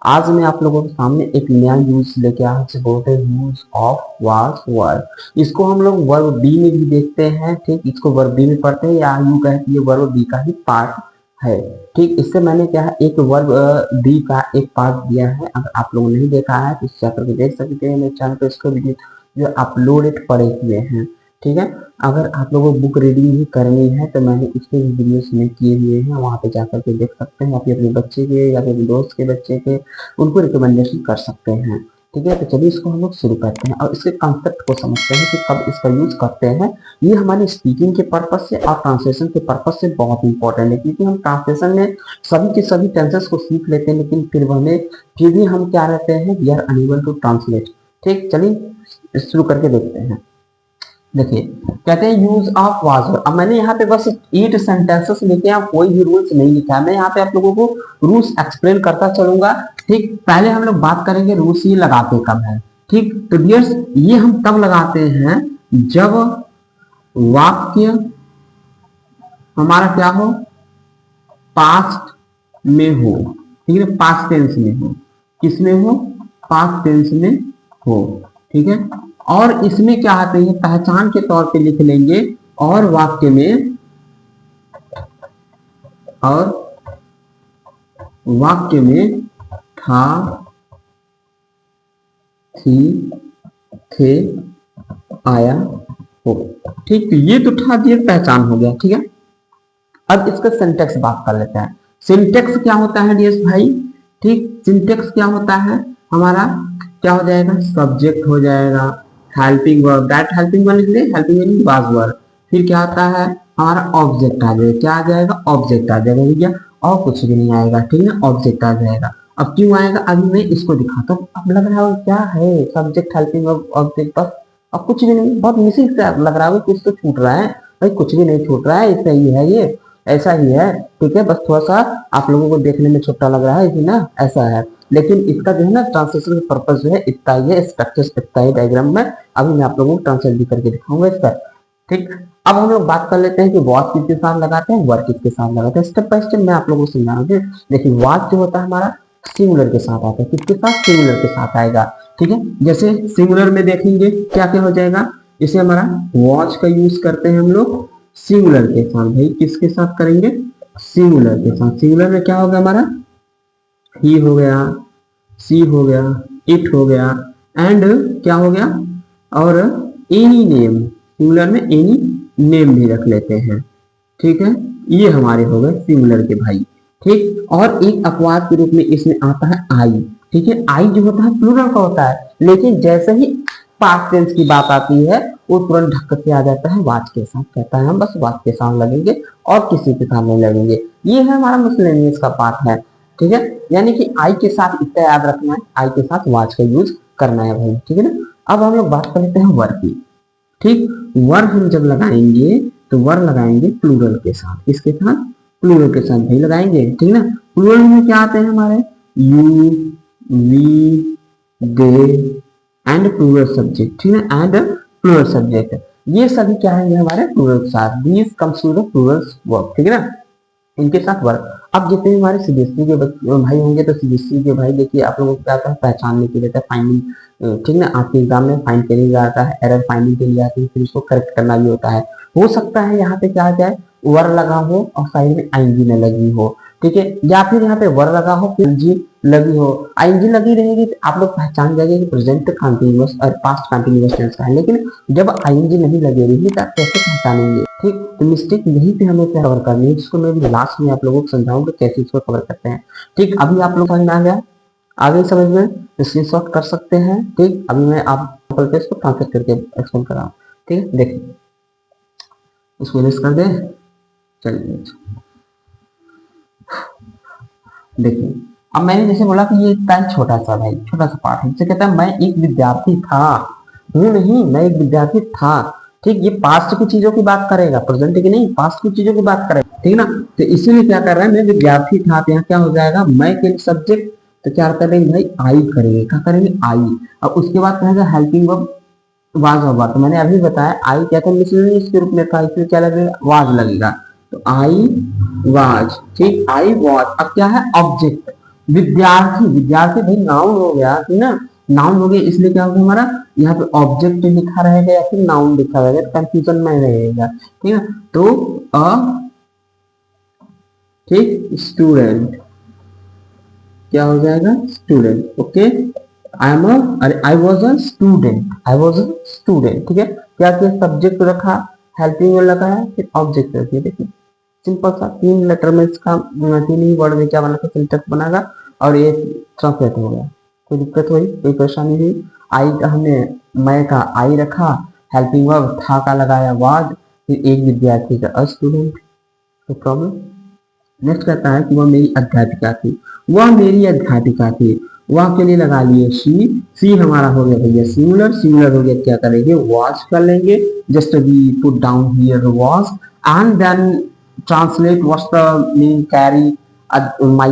आज मैं आप लोगों के सामने एक नया यूज लेके आया जिसे बोलते हैं यूज ऑफ वाज वर। इसको हम लोग वर्ब बी में भी देखते हैं, ठीक, इसको वर्ब बी में पढ़ते हैं या यूं कहें कि ये वर्ब बी का ही पार्ट है। ठीक, इससे मैंने क्या है एक वर्ब बी का एक पार्ट दिया है। अगर आप लोगों ने नहीं देखा है तो इस जाकर के देख सकते हैं मेरे चैनल पर, इसको वीडियो जो अपलोडेड पड़े हुए हैं। ठीक है, अगर आप लोगों को बुक रीडिंग भी करनी है तो मैंने इसके भी वीडियोस मेक किए हुए हैं, वहां पे जाकर के देख सकते हैं। अपने बच्चे के या फिर दोस्त के बच्चे के उनको रिकमेंडेशन कर सकते हैं। ठीक है, तो चलिए इसको हम लोग शुरू करते हैं और इसके कॉन्सेप्ट को समझते हैं कि कब इसका यूज करते हैं। ये हमारी स्पीकिंग के पर्पज से और ट्रांसलेशन के पर्पज से बहुत इंपॉर्टेंट है, क्योंकि हम ट्रांसलेशन में सभी के सभी टेंसेस को सीख लेते हैं, लेकिन फिर भी हम क्या रहते हैं, we are unable to translate. ठीक, चलिए शुरू करके देखते हैं। देखिए, कहते हैं यूज ऑफ वाज। अब मैंने यहाँ पे बस 8 सेंटेंसेस लिखे हैं, कोई भी रूल्स नहीं लिखा है। मैं यहाँ पे आप लोगों को रूल्स एक्सप्लेन करता चलूंगा। ठीक, पहले हम लोग बात करेंगे रूल्स ये लगाते कब है। ठीक, तो डियर्स ये हम तब लगाते हैं जब वाक्य हमारा क्या हो, पास्ट में हो। ठीक है, पास्ट टेंस में हो। किसमें हो, पास्ट टेंस में हो। ठीक है, और इसमें क्या आते हैं, पहचान के तौर पे लिख लेंगे और वाक्य में था, थी, थे, आया, हो। ठीक, तो ये तो था, ये पहचान हो गया। ठीक है, अब इसका सिंटेक्स बात कर लेते हैं। सिंटेक्स क्या होता है डियर भाई? ठीक, सिंटेक्स क्या होता है हमारा, क्या हो जाएगा, सब्जेक्ट हो जाएगा, helping verb, that helping verb लिख ले, हेल्पिंग मीनिंग वाज वर्ब। फिर क्या आता है हमारा ऑब्जेक्ट आ जाएगा, क्या आ जाएगा, ऑब्जेक्ट आ जाएगा भैया, और कुछ भी नहीं आएगा। ठीक है, ऑब्जेक्ट आ जाएगा। अब क्यों आएगा, अभी मैं इसको दिखाता हूँ। अब लग रहा है क्या है, सब्जेक्ट हेल्पिंग वर्ब ऑब्जेक्ट, बस अब कुछ भी नहीं, बहुत मिसिंग से लग रहा है, कुछ तो छूट रहा है। भाई कुछ भी नहीं छूट रहा है, ऐसा ही है, ये ऐसा ही है। ठीक है, बस थोड़ा सा आप लोगों को देखने में छोटा लग रहा है, इसी ना, ऐसा है। लेकिन इसका जो है ना ट्रांसलेशन का पर्पस जो है इतना ही है, स्ट्रक्चर इतना ही डायग्राम में। अभी मैं आप लोगों को ट्रांसलेट भी करके दिखाऊंगा इसका। ठीक, अब हम लोग बात कर लेते हैं कि वॉच किसके साथ लगाते हैं, वर्क किसके साथ लगाते हैं। स्टेप बाय स्टेप मैं आप लोगों को समझाऊंगा। देखिए, वॉच जो होता है हमारा सिंगुलर के साथ आता है, किसके साथ, सिंगुलर के साथ आएगा। ठीक है, जैसे सिंगुलर में देखेंगे क्या क्या हो जाएगा, इसे हमारा वॉच का यूज करते हैं हम लोग सिंगुलर के साथ। भाई किसके साथ करेंगे, सिंगुलर के साथ। सिंगुलर में क्या होगा हमारा, ही हो गया, सी हो गया, इट हो गया, एंड क्या हो गया, और एनी नेम। सिंगुलर में एनी नेम भी रख लेते हैं। ठीक है, ये हमारे हो गए सिंगुलर के भाई। ठीक, और एक अपवाद के रूप में इसमें आता है आई। ठीक है, आई जो होता है प्लूरल का होता है, लेकिन जैसे ही पास्ट टेंस की बात आती है वो तुरंत ढक के आ जाता है वाच के साथ। कहता है हम बस वाच के साथ लगेंगे और किसी के साथ नहीं लगेंगे। ये है हमारा मिसलेनियस का पार्ट है। ठीक है, यानी कि आई के साथ इतना याद रखना है, आई के साथ वाच का यूज करना है भाई। ठीक है ना, अब हम लोग बात कर लेते हैं वर की। ठीक, वर हम जब लगाएंगे तो वर लगाएंगे प्लूरल के साथ। किसके साथ, प्लूरल के साथ भाई लगाएंगे। ठीक ना, प्लूरल में क्या आते हैं हमारे, you, we, they and plural subject. ठीक है, एंड प्लूरल सब्जेक्ट, ये सभी क्या है हमारे प्लूरल के साथ। These comes to the plural verb. ठीक है ना, इनके साथ वर्ब। अब जितने हमारे सीबीएसई के भाई होंगे तो सीबीएसई के भाई देखिए आप लोगों को क्या आता है, पहचानने के लिए रहता है फाइंडिंग। ठीक ना, आपके एग्जाम में फाइंड के लिए आता है, एरर फाइंडिंग के लिए आती है, फिर उसको करेक्ट करना भी होता है। हो सकता है यहाँ पे क्या आ जाए, वर लगा हो और साइड में आईएनजी न लगी हो। ठीक है, या फिर यहाँ पे वर लगा हो फिर जी लगी हो। आईएनजी लगी रहेगी तो आप लोग पहचान जाएंगे कि प्रेजेंट कंटीन्यूअस और पास्ट कंटीन्यूअस टेंस का है, लेकिन जब आईएनजी नहीं लगी रहेगी तो आप कैसे पहचानेंगे। ठीक, तो मिस्टेक यहीं पे हमें कवर करनी है, जिसको मैं भी लास्ट में आप लोगों को समझाऊंगा कैसे इसको कवर करते हैं। ठीक, अभी आप लोग समझ में आ गया, आगे समझ में स्क्रीनशॉट कर सकते हैं। ठीक, अभी मैं आप इसको ट्रांसलेट करके एक्सप्लेन कर रहा हूँ। ठीक है, देखिए इसको लिस्ट कर दे। चलिए देखिए, अब मैंने जैसे बोला कि ये इतना छोटा सा भाई, छोटा सा पार्ट है। जैसे कहता है मैं एक विद्यार्थी था, हूँ नहीं, मैं एक विद्यार्थी था। ठीक, ये पास्ट की चीजों की बात करेगा, प्रेजेंट की नहीं, पास्ट की चीजों की बात करेगा। ठीक ना, तो इसीलिए क्या कर रहा है, मैं विद्यार्थी था, तो यहाँ क्या हो जाएगा, मैं के सब्जेक्ट, तो क्या करेंगे भाई, आई करेंगे। क्या करेंगे, आई। अब उसके बाद कहेगा हेल्पिंग वर्ब वाज होगा, तो मैंने अभी बताया आई क्या था, मिसलेनियस के रूप में था, इसमें क्या लगेगा, वाज लगेगा। तो आई वाज। ठीक, आई वाज। अब क्या है, ऑब्जेक्ट। विद्यार्थी, विद्यार्थी भाई नाउन हो गया, ठीक ना, नाउन हो गया, इसलिए क्या होगा हमारा यहाँ पे ऑब्जेक्ट लिखा रहेगा या फिर नाउन लिखा रहेगा, कंफ्यूजन में रहेगा, ठीक है। तो अ ठीक स्टूडेंट क्या हो जाएगा, स्टूडेंट, ओके। आई एम अरे I was a student, I was a student, ठीक है। क्या किया, सब्जेक्ट रखा, हेल्पिंग में लगाया, फिर ऑब्जेक्ट रख दिया, देखिए सिंपल सा, 3 लेटर में इसका 3 ही वर्ड में क्या बना था, सिंटेक्स बनेगा और ये ट्रांसलेट हो गया। कोई दिक्कत हुई, कोई परेशानी हुई? आई का हमने, मैं का आई रखा, हेल्पिंग वर्ब था का लगाया वाज, फिर एक विद्यार्थी का अ स्टूडेंट, कोई प्रॉब्लम? नेक्स्ट कहता है कि वह मेरी अध्यापिका थी, वह मेरी अध्यापिका थी, वह के लिए लगा लिए सी हमारा हो गया भैया सिंगुलर, सिंगुलर हो गया, क्या करेंगे, वॉच कर लेंगे, just we put down here watch and then translate what's the meaning, carry my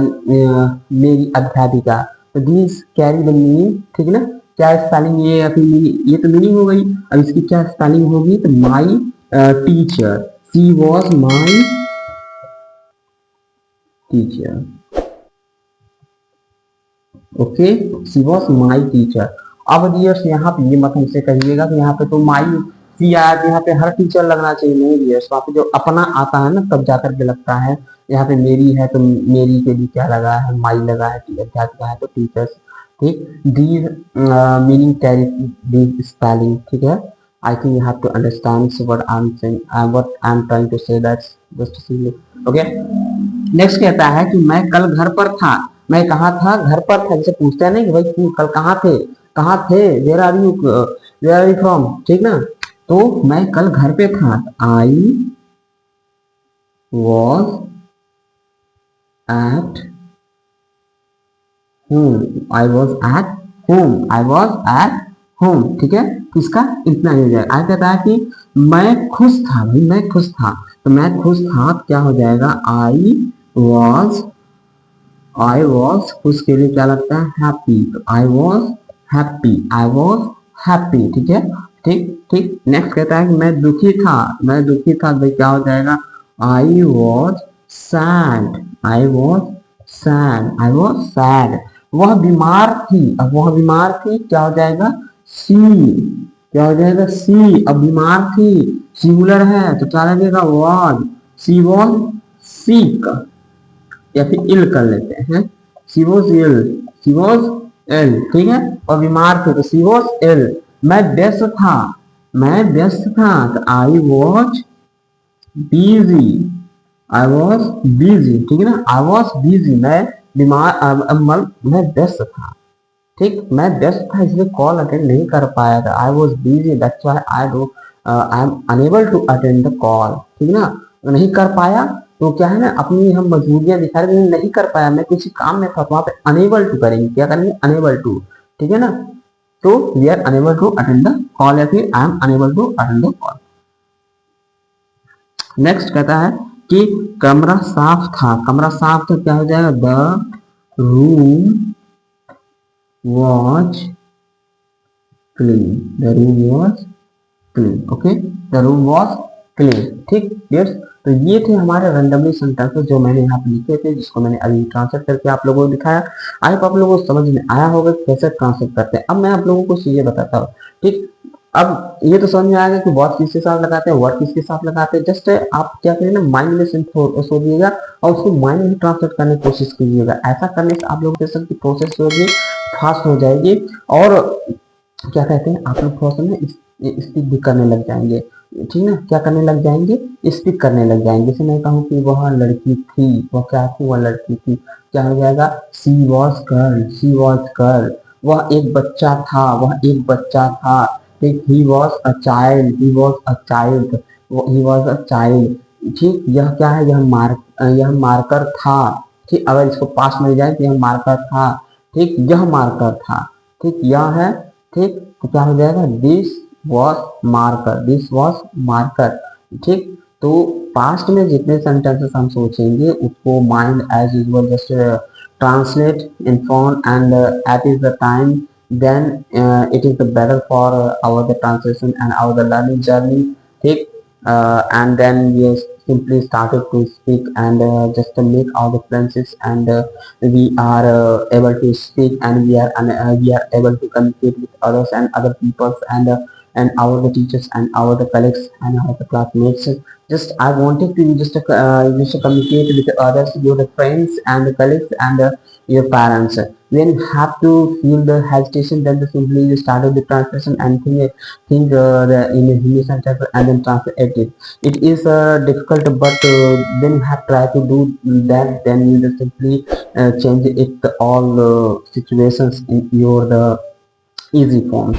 मेरी अध्यापिका, तो दिस कैरी द मीनिंग, ठीक है ना। क्या स्पेलिंग ये या फिर ये तो मीनिंग हो गई, अब इसकी क्या स्पेलिंग होगी, तो my teacher, she was my teacher, okay, she was my teacher. अब डियर्स यहाँ पे ये मत हमसे कहिएगा कि यहाँ पे तो माई सी आया तो यहाँ पे हर टीचर लगना चाहिए, नहीं डियर्स, वहाँ पे जो अपना आता है ना तब जाकर के लगता है, यहाँ पे मेरी है तो मेरी के लिए क्या लगा है, माई लगा है, अध्यापिका है तो टीचर्स, ठीक। These meaning carry these spelling, ठीक है। I think you have to understand what I'm saying, what I'm trying to say, that's just simply okay। Next कहता है कि मैं कल घर पर था, मैं कहाँ था, घर पर था, जैसे पूछते हैं नहीं कि भाई तू कल कहाँ थे, वेयर आर यू फ्रॉम, ठीक ना। तो मैं कल घर पे था, I was at home, I was at home, I was at home, ठीक है। तो इसका इतना ही हो जाएगा। आज कहता है कि मैं खुश था, भाई मैं खुश था, तो मैं खुश था क्या हो जाएगा, आई वॉज खुश के लिए क्या लगता है, हैप्पी, तो I was happy, I was happy, ठीक है, ठीक ठीक। नेक्स्ट कहता है कि मैं दुखी था, मैं दुखी था, भाई क्या हो जाएगा, I was sad, I was sad, I was sad. वह बीमार थी, अब वह बीमार थी क्या हो जाएगा, सी, क्या हो जाएगा, सी। अब बीमार थी सिंगुलर है तो क्या लगेगा, वॉज, सी वॉज सिक, या फिर इल कर लेते हैं, सी was ill, C was ill, ठीक है। और बीमार थे तो सी वॉज इल। मैं व्यस्त था, मैं व्यस्त था, तो आई was busy, I was busy, ठीक है ना, आई वॉज बिजी, मैं बीमार, मैं व्यस्त था, ठीक, मैं व्यस्त था इसलिए कॉल अटेंड नहीं कर पाया था, I was busy that's why I am unable to attend the call, ठीक है ना। नहीं कर पाया तो क्या है ना, अपनी हम मजबूरियां दिखा रहे हैं, नहीं कर पाया, मैं किसी काम में था, तो वहां पे अनेबल टू करेंगे, क्या करेंगे, अनेबल टू, ठीक है ना। तो we are unable to attend the call, या फिर I am unable to attend the call. Next कहता है कि कमरा साफ था, कमरा साफ था क्या हो जाएगा, the room was clean, the room was clean, okay, the room was clean, ठीक डियर्स। तो ये थे हमारे रैंडमली सेंटेंसेस जो मैंने यहाँ पे लिखे थे, जिसको मैंने अभी ट्रांसलेट करके आप लोगों को दिखाया। आई होप आप लोगों को समझ में आया होगा कैसे ट्रांसलेट करते हैं। अब मैं आप लोगों को चीजें बताता हूँ, ठीक। अब ये तो समझ में आएगा कि वर्ड किसके साथ लगाते हैं, वर्ड किसके साथ लगाते हैं, जस्ट आप क्या करें ना, माइंड में सो दिएगा और उसको माइंड में ट्रांसलेट करने की कोशिश कीजिएगा। ऐसा करने से आप लोगों की प्रोसेस होगी, फास्ट हो जाएगी, और क्या कहते हैं आप लोग थोड़ा सा ना स्पीक भी करने लग जाएंगे, ठीक ना, क्या करने लग जाएंगे, स्पीक करने लग जाएंगे। जैसे मैं कहूँ कि वह लड़की थी, वह क्या थी, वह लड़की थी, क्या हो जाएगा, she was girl, she was girl. वह एक बच्चा था, वह एक बच्चा था, ठीक, he was a child, he was a child, he was a child, ठीक। यह क्या है, यह मार्कर था, ठीक, अगर इसको पास में जाए तो यह मार्कर था, ठीक, यह मार्कर था, ठीक, यह है, ठीक। तो क्या हो जाएगा, this was marker, this was marker, ठीक। तो पास्ट में जितने सेंटेंसेस हम सोचेंगे उसको mind as usual just translate, inform and at is the time, then it is the better for our the translation and our the learning journey, ठीक। and then yes simply started to speak and just make all the friendships, and we are able to speak, and we are able to communicate with others and other peoples, and our the teachers and our the colleagues and our the classmates. Just I wanted to just to communicate with others, your friends and the colleagues and your parents. When you have to feel the hesitation, then simply you started the translation and in a Hindi sentence and then translate it. It is difficult, but when you have tried to do that, then you just simply change it all situations in your the easy forms.